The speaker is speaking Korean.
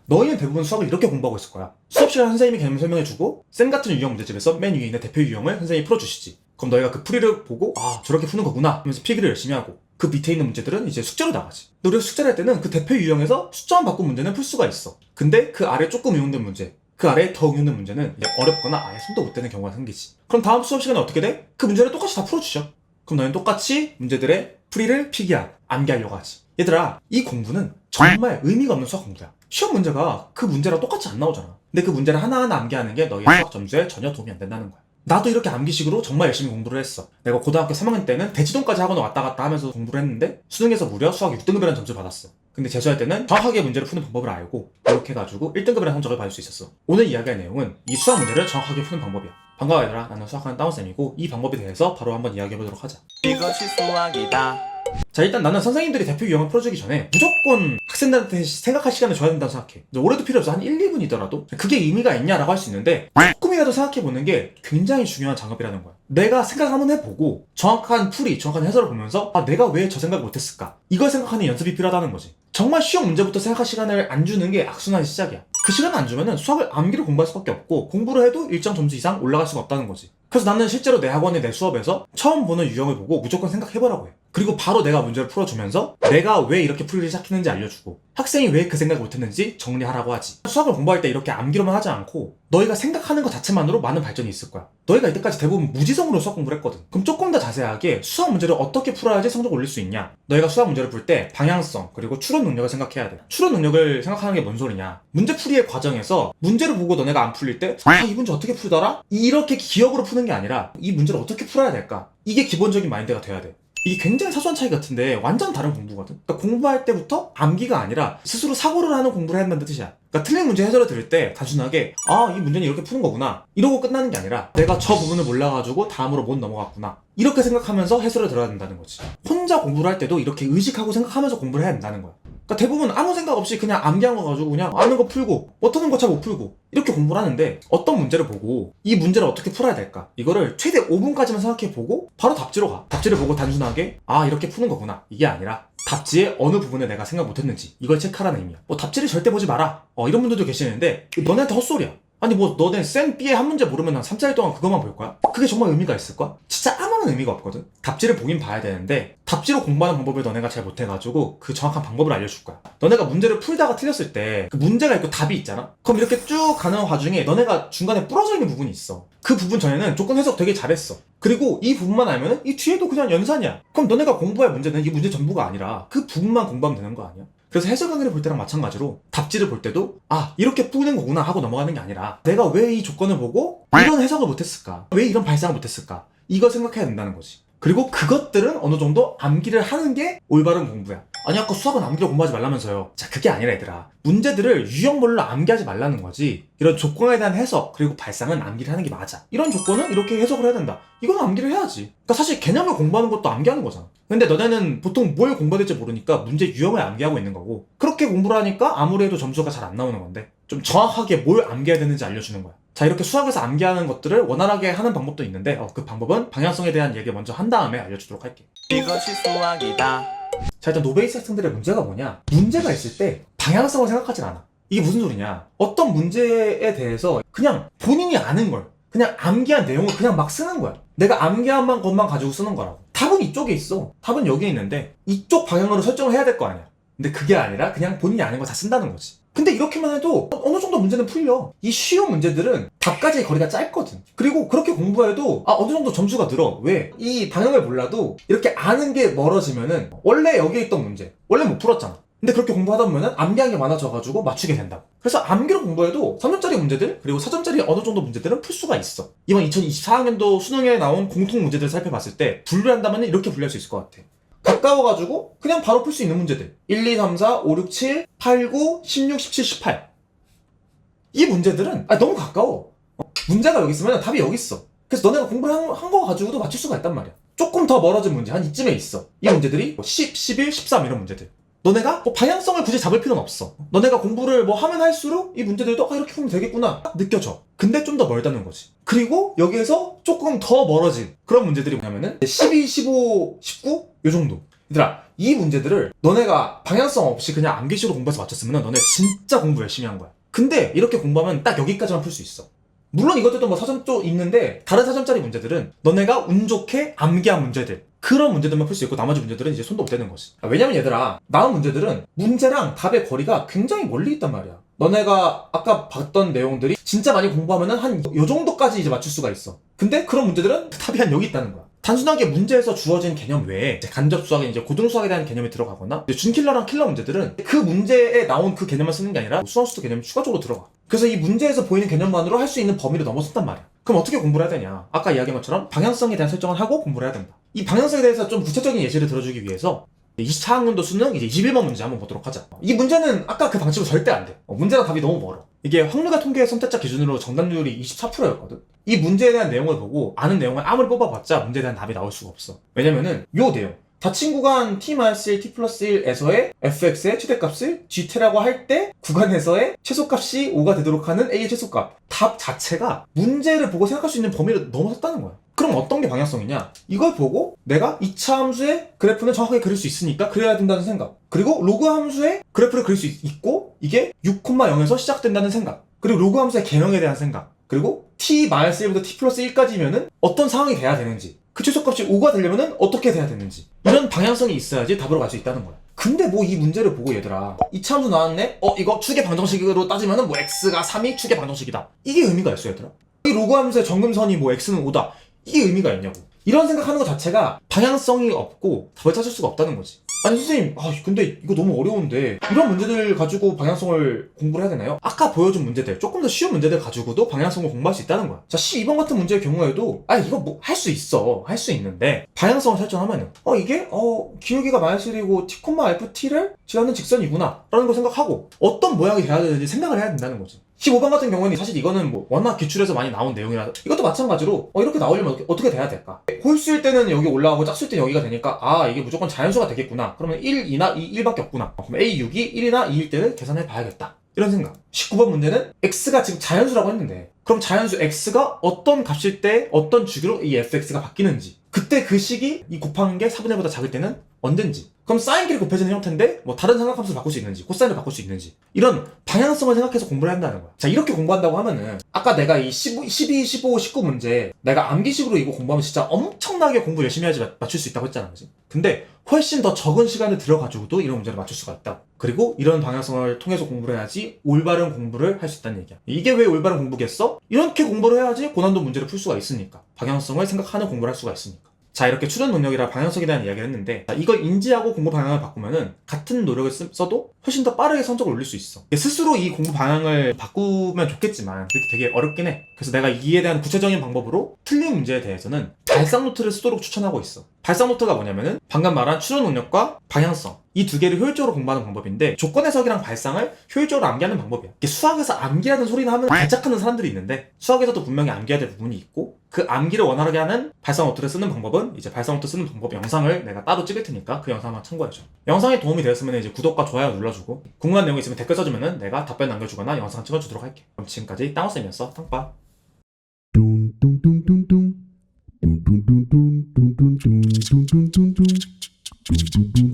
너희는 대부분 수학을 이렇게 공부하고 있을 거야. 수업 시간 선생님이 개념 설명해주고 쌤 같은 유형 문제집에서 맨 위에 있는 대표 유형을 선생님이 풀어주시지. 그럼 너희가 그 풀이를 보고 아 저렇게 푸는 거구나 하면서 필기를 열심히 하고 그 밑에 있는 문제들은 이제 숙제로 나가지. 근데 우리가 숙제를 할 때는 그 대표 유형에서 숫자만 바꾼 문제는 풀 수가 있어. 근데 그 아래 조금 응용된 문제, 그 아래 더 응용된 문제는 이제 어렵거나 아예 손도 못 대는 경우가 생기지. 그럼 다음 수업 시간에 어떻게 돼? 그 문제를 똑같이 다 풀어주죠. 그럼 너희는 똑같이 문제들의 풀이를 필기하고 암기하려고 하지. 얘들아, 이 공부는 정말 의미가 없는 수학 공부야. 시험 문제가 그 문제랑 똑같이 안 나오잖아. 근데 그 문제를 하나하나 암기하는 게 너희의 수학 점수에 전혀 도움이 안 된다는 거야. 나도 이렇게 암기식으로 정말 열심히 공부를 했어. 내가 고등학교 3학년 때는 대치동까지 학원 왔다 갔다 하면서 공부를 했는데 수능에서 무려 수학 6등급이라는 점수를 받았어. 근데 재수할 때는 정확하게 문제를 푸는 방법을 알고 이렇게 해가지고 1등급이라는 성적을 받을 수 있었어. 오늘 이야기할 내용은 이 수학 문제를 정확하게 푸는 방법이야. 반가워 얘들아, 나는 수학하는 다운쌤이고 이 방법에 대해서 바로 한번 이야기해보도록 하자. 이것이 수학이다. 자, 일단 나는 선생님들이 대표 유형을 풀어주기 전에 무조건 학생들한테 생각할 시간을 줘야 된다고 생각해. 오래도 필요 없어. 한 1, 2분이더라도 그게 의미가 있냐라고 할 수 있는데 조금이라도 생각해보는 게 굉장히 중요한 작업이라는 거야. 내가 생각 한번 해보고 정확한 풀이, 정확한 해설을 보면서 아 내가 왜 저 생각을 못했을까? 이걸 생각하는 연습이 필요하다는 거지. 정말 쉬운 문제부터 생각할 시간을 안 주는 게 악순환의 시작이야. 그 시간을 안 주면은 수학을 암기로 공부할 수밖에 없고 공부를 해도 일정 점수 이상 올라갈 수가 없다는 거지. 그래서 나는 실제로 내 학원의 내 수업에서 처음 보는 유형을 보고 무조건 생각해보라고 해. 그리고 바로 내가 문제를 풀어주면서 내가 왜 이렇게 풀이를 시작했는지 알려주고 학생이 왜 그 생각을 못했는지 정리하라고 하지. 수학을 공부할 때 이렇게 암기로만 하지 않고 너희가 생각하는 것 자체만으로 많은 발전이 있을 거야. 너희가 이때까지 대부분 무지성으로 수학 공부를 했거든. 그럼 조금 더 자세하게 수학 문제를 어떻게 풀어야지 성적을 올릴 수 있냐. 너희가 수학 문제를 풀 때 방향성 그리고 추론 능력을 생각해야 돼. 추론 능력을 생각하는 게 뭔 소리냐. 문제 풀이의 과정에서 문제를 보고 너네가 안 풀릴 때 아 이 문제 어떻게 풀더라? 이렇게 기억으로 푸는 게 아니라 이 문제를 어떻게 풀어야 될까? 이게 기본적인 마인드가 돼야 돼. 이게 굉장히 사소한 차이 같은데 완전 다른 공부거든. 그러니까 공부할 때부터 암기가 아니라 스스로 사고를 하는 공부를 해야 한다는 뜻이야. 그러니까 틀린 문제 해설을 들을 때 단순하게 아 이 문제는 이렇게 푸는 거구나 이러고 끝나는 게 아니라 내가 저 부분을 몰라가지고 다음으로 못 넘어갔구나 이렇게 생각하면서 해설을 들어야 된다는 거지. 혼자 공부를 할 때도 이렇게 의식하고 생각하면서 공부를 해야 된다는 거야. 그러니까 대부분 아무 생각 없이 그냥 암기한 거 가지고 그냥 아는 거 풀고 못하는 거 잘 못 풀고 이렇게 공부를 하는데 어떤 문제를 보고 이 문제를 어떻게 풀어야 될까 이거를 최대 5분까지만 생각해보고 바로 답지로 가. 답지를 보고 단순하게 아 이렇게 푸는 거구나 이게 아니라 답지의 어느 부분에 내가 생각 못했는지 이걸 체크하라는 의미야. 뭐 답지를 절대 보지 마라 이런 분들도 계시는데 너네한테 헛소리야. 아니 뭐 너네 쌤 B에 한 문제 모르면 한 3차일 동안 그것만 볼 거야? 그게 정말 의미가 있을까? 진짜 아무런 의미가 없거든. 답지를 보긴 봐야 되는데 답지로 공부하는 방법을 너네가 잘 못해가지고 그 정확한 방법을 알려줄 거야. 너네가 문제를 풀다가 틀렸을 때 그 문제가 있고 답이 있잖아? 그럼 이렇게 쭉 가는 와중에 너네가 중간에 부러져 있는 부분이 있어. 그 부분 전에는 조건 해석 되게 잘했어. 그리고 이 부분만 알면은 이 뒤에도 그냥 연산이야. 그럼 너네가 공부할 문제는 이 문제 전부가 아니라 그 부분만 공부하면 되는 거 아니야? 그래서 해설 강의를 볼 때랑 마찬가지로 답지를 볼 때도 아 이렇게 푸는 거구나 하고 넘어가는 게 아니라 내가 왜 이 조건을 보고 이런 해석을 못했을까? 왜 이런 발상을 못했을까? 이걸 생각해야 된다는 거지. 그리고 그것들은 어느 정도 암기를 하는 게 올바른 공부야. 아니 아까 수학은 암기로 공부하지 말라면서요. 자 그게 아니라 얘들아, 문제들을 유형별로 암기하지 말라는 거지. 이런 조건에 대한 해석 그리고 발상은 암기를 하는 게 맞아. 이런 조건은 이렇게 해석을 해야 된다, 이건 암기를 해야지. 그러니까 사실 개념을 공부하는 것도 암기하는 거잖아. 근데 너네는 보통 뭘 공부해야 될지 모르니까 문제 유형을 암기하고 있는 거고, 그렇게 공부를 하니까 아무리 해도 점수가 잘 안 나오는 건데 좀 정확하게 뭘 암기해야 되는지 알려주는 거야. 자 이렇게 수학에서 암기하는 것들을 원활하게 하는 방법도 있는데 그 방법은 방향성에 대한 얘기 먼저 한 다음에 알려주도록 할게. 이것이 수학이다. 자 일단 노베이스 학생들의 문제가 뭐냐, 문제가 있을 때 방향성을 생각하진 않아. 이게 무슨 소리냐, 어떤 문제에 대해서 그냥 본인이 아는 걸 그냥 암기한 내용을 그냥 막 쓰는 거야. 내가 암기한 것만 가지고 쓰는 거라고. 답은 이쪽에 있어. 답은 여기에 있는데 이쪽 방향으로 설정을 해야 될 거 아니야. 근데 그게 아니라 그냥 본인이 아는 거 다 쓴다는 거지. 근데 이렇게만 해도 어느 정도 문제는 풀려. 이 쉬운 문제들은 답까지의 거리가 짧거든. 그리고 그렇게 공부해도 어느 정도 점수가 늘어. 왜? 이 방향을 몰라도 이렇게 아는 게 멀어지면은 원래 여기에 있던 문제 원래 못 풀었잖아. 근데 그렇게 공부하다 보면은 암기한 게 많아져가지고 맞추게 된다고. 그래서 암기로 공부해도 3점짜리 문제들 그리고 4점짜리 어느 정도 문제들은 풀 수가 있어. 이번 2024학년도 수능에 나온 공통 문제들을 살펴봤을 때 분류한다면 이렇게 분류할 수 있을 것 같아. 가까워가지고 그냥 바로 풀 수 있는 문제들 1, 2, 3, 4, 5, 6, 7, 8, 9, 16, 17, 18. 이 문제들은 너무 가까워. 문제가 여기 있으면 답이 여기 있어. 그래서 너네가 공부를 한 거 가지고도 맞출 수가 있단 말이야. 조금 더 멀어진 문제 한 이쯤에 있어. 이 문제들이 10, 11, 13 이런 문제들. 너네가 방향성을 굳이 잡을 필요는 없어. 너네가 공부를 하면 할수록 이 문제들도 이렇게 풀면 되겠구나 느껴져. 근데 좀 더 멀다는 거지. 그리고 여기에서 조금 더 멀어진 그런 문제들이 뭐냐면은 12, 15, 19 요 정도. 얘들아, 이 문제들을 너네가 방향성 없이 그냥 암기식으로 공부해서 맞췄으면 너네 진짜 공부 열심히 한 거야. 근데 이렇게 공부하면 딱 여기까지만 풀 수 있어. 물론 이것들도 뭐 사전도 있는데 다른 사전짜리 문제들은 너네가 운 좋게 암기한 문제들, 그런 문제들만 풀 수 있고 나머지 문제들은 이제 손도 못 대는 거지. 왜냐면 얘들아, 나온 문제들은 문제랑 답의 거리가 굉장히 멀리 있단 말이야. 너네가 아까 봤던 내용들이 진짜 많이 공부하면은 한 요 정도까지 이제 맞출 수가 있어. 근데 그런 문제들은 답이 한 여기 있다는 거야. 단순하게 문제에서 주어진 개념 외에 이제 간접 수학에 이제 고등 수학에 대한 개념이 들어가거나 이제 준킬러랑 킬러 문제들은 그 문제에 나온 그 개념만 쓰는 게 아니라 수학수도 개념이 추가적으로 들어가. 그래서 이 문제에서 보이는 개념만으로 할 수 있는 범위를 넘어섰단 말이야. 그럼 어떻게 공부를 해야 되냐? 아까 이야기한 것처럼 방향성에 대한 설정을 하고 공부를 해야 된다. 이 방향성에 대해서 좀 구체적인 예시를 들어주기 위해서 24학년도 수능 이제 21번 문제 한번 보도록 하자. 이 문제는 아까 그 방식으로 절대 안 돼. 문제랑 답이 너무 멀어. 이게 확률과 통계 선택자 기준으로 정답률이 24%였거든. 이 문제에 대한 내용을 보고 아는 내용을 아무리 뽑아봤자 문제에 대한 답이 나올 수가 없어. 왜냐면은 요 내용, 닫힌 구간 t-1, t+1에서의 fx의 최대값을 gt라고 할 때 구간에서의 최소값이 5가 되도록 하는 a의 최소값, 답 자체가 문제를 보고 생각할 수 있는 범위를 넘어섰다는 거야. 그럼 어떤 게 방향성이냐? 이걸 보고 내가 2차 함수의 그래프는 정확하게 그릴 수 있으니까 그려야 된다는 생각, 그리고 로그 함수의 그래프를 그릴 수 있고 이게 6,0에서 시작된다는 생각, 그리고 로그 함수의 개형에 대한 생각, 그리고 t-1부터 t+1까지면은 어떤 상황이 돼야 되는지, 그 최소값이 5가 되려면은 어떻게 돼야 되는지, 이런 방향성이 있어야지 답으로 갈 수 있다는 거야. 근데 뭐 이 문제를 보고 얘들아, 2차 함수 나왔네? 이거 축의 방정식으로 따지면은 뭐 x가 3이 축의 방정식이다. 이게 의미가 있어 얘들아? 이 로그 함수의 정금선이 뭐 x는 5다. 이게 의미가 있냐고. 이런 생각하는 것 자체가 방향성이 없고 답을 찾을 수가 없다는 거지. 아니 선생님, 근데 이거 너무 어려운데 이런 문제들 가지고 방향성을 공부를 해야 되나요? 아까 보여준 문제들, 조금 더 쉬운 문제들 가지고도 방향성을 공부할 수 있다는 거야. 자, 12번 같은 문제의 경우에도 이거 뭐 할 수 있어. 할 수 있는데 방향성을 설정하면은 이게 기울기가 -1이고 t, ft를 지나는 직선이구나 라는 걸 생각하고 어떤 모양이 돼야 되는지 생각을 해야 된다는 거지. 15번 같은 경우는 사실 이거는 뭐 워낙 기출에서 많이 나온 내용이라 이것도 마찬가지로 이렇게 나오려면 어떻게 돼야 될까? 홀수일 때는 여기 올라가고 짝수일 때 여기가 되니까 이게 무조건 자연수가 되겠구나. 그러면 1, 2나 2, 1밖에 없구나. 그럼 A6이 1이나 2일 때를 계산해 봐야겠다. 이런 생각. 19번 문제는 x가 지금 자연수라고 했는데 그럼 자연수 x가 어떤 값일 때 어떤 주기로 이 fx가 바뀌는지, 그때 그 식이 이 곱하는 게 4분의 1보다 작을 때는 언젠지, 그럼 사인끼리 곱해지는 형태인데 뭐 다른 삼각함수를 바꿀 수 있는지, 코사인을 바꿀 수 있는지, 이런 방향성을 생각해서 공부를 한다는 거야. 자, 이렇게 공부한다고 하면은 아까 내가 이 12, 15, 19 문제 내가 암기식으로 이거 공부하면 진짜 엄청나게 공부 열심히 해야지 맞출 수 있다고 했잖아, 그치? 근데 훨씬 더 적은 시간을 들여가지고도 이런 문제를 맞출 수가 있다. 그리고 이런 방향성을 통해서 공부를 해야지 올바른 공부를 할 수 있다는 얘기야. 이게 왜 올바른 공부겠어? 이렇게 공부를 해야지 고난도 문제를 풀 수가 있으니까. 방향성을 생각하는 공부를 할 수가 있으니까. 자, 이렇게 추론 능력이랑 방향성에 대한 이야기를 했는데, 이걸 인지하고 공부 방향을 바꾸면은 같은 노력을 써도 훨씬 더 빠르게 성적을 올릴 수 있어. 스스로 이 공부 방향을 바꾸면 좋겠지만 그게 되게 어렵긴 해. 그래서 내가 이에 대한 구체적인 방법으로 틀린 문제에 대해서는 발상 노트를 쓰도록 추천하고 있어. 발상 노트가 뭐냐면은 방금 말한 추론 능력과 방향성, 이 두 개를 효율적으로 공부하는 방법인데, 조건 해석이랑 발상을 효율적으로 암기하는 방법이야. 이게 수학에서 암기라는 소리나 하면 발작하는 사람들이 있는데 수학에서도 분명히 암기해야 될 부분이 있고, 그 암기를 원활하게 하는 발상 노트를 쓰는 방법은 이제 발상 노트 쓰는 방법 영상을 내가 따로 찍을 테니까 그 영상 한번 참고해줘. 영상이 도움이 되었으면 이제 구독과 좋아요 눌러주고, 궁금한 내용이 있으면 댓글 써주면은 내가 답변 남겨주거나 영상 찍어주도록 할게. 그럼 지금까지 땅호쌤이었어. 땅빠. Dum dum dum dum dum dum dum dum dum dum dum dum dum dum dum dum dum dum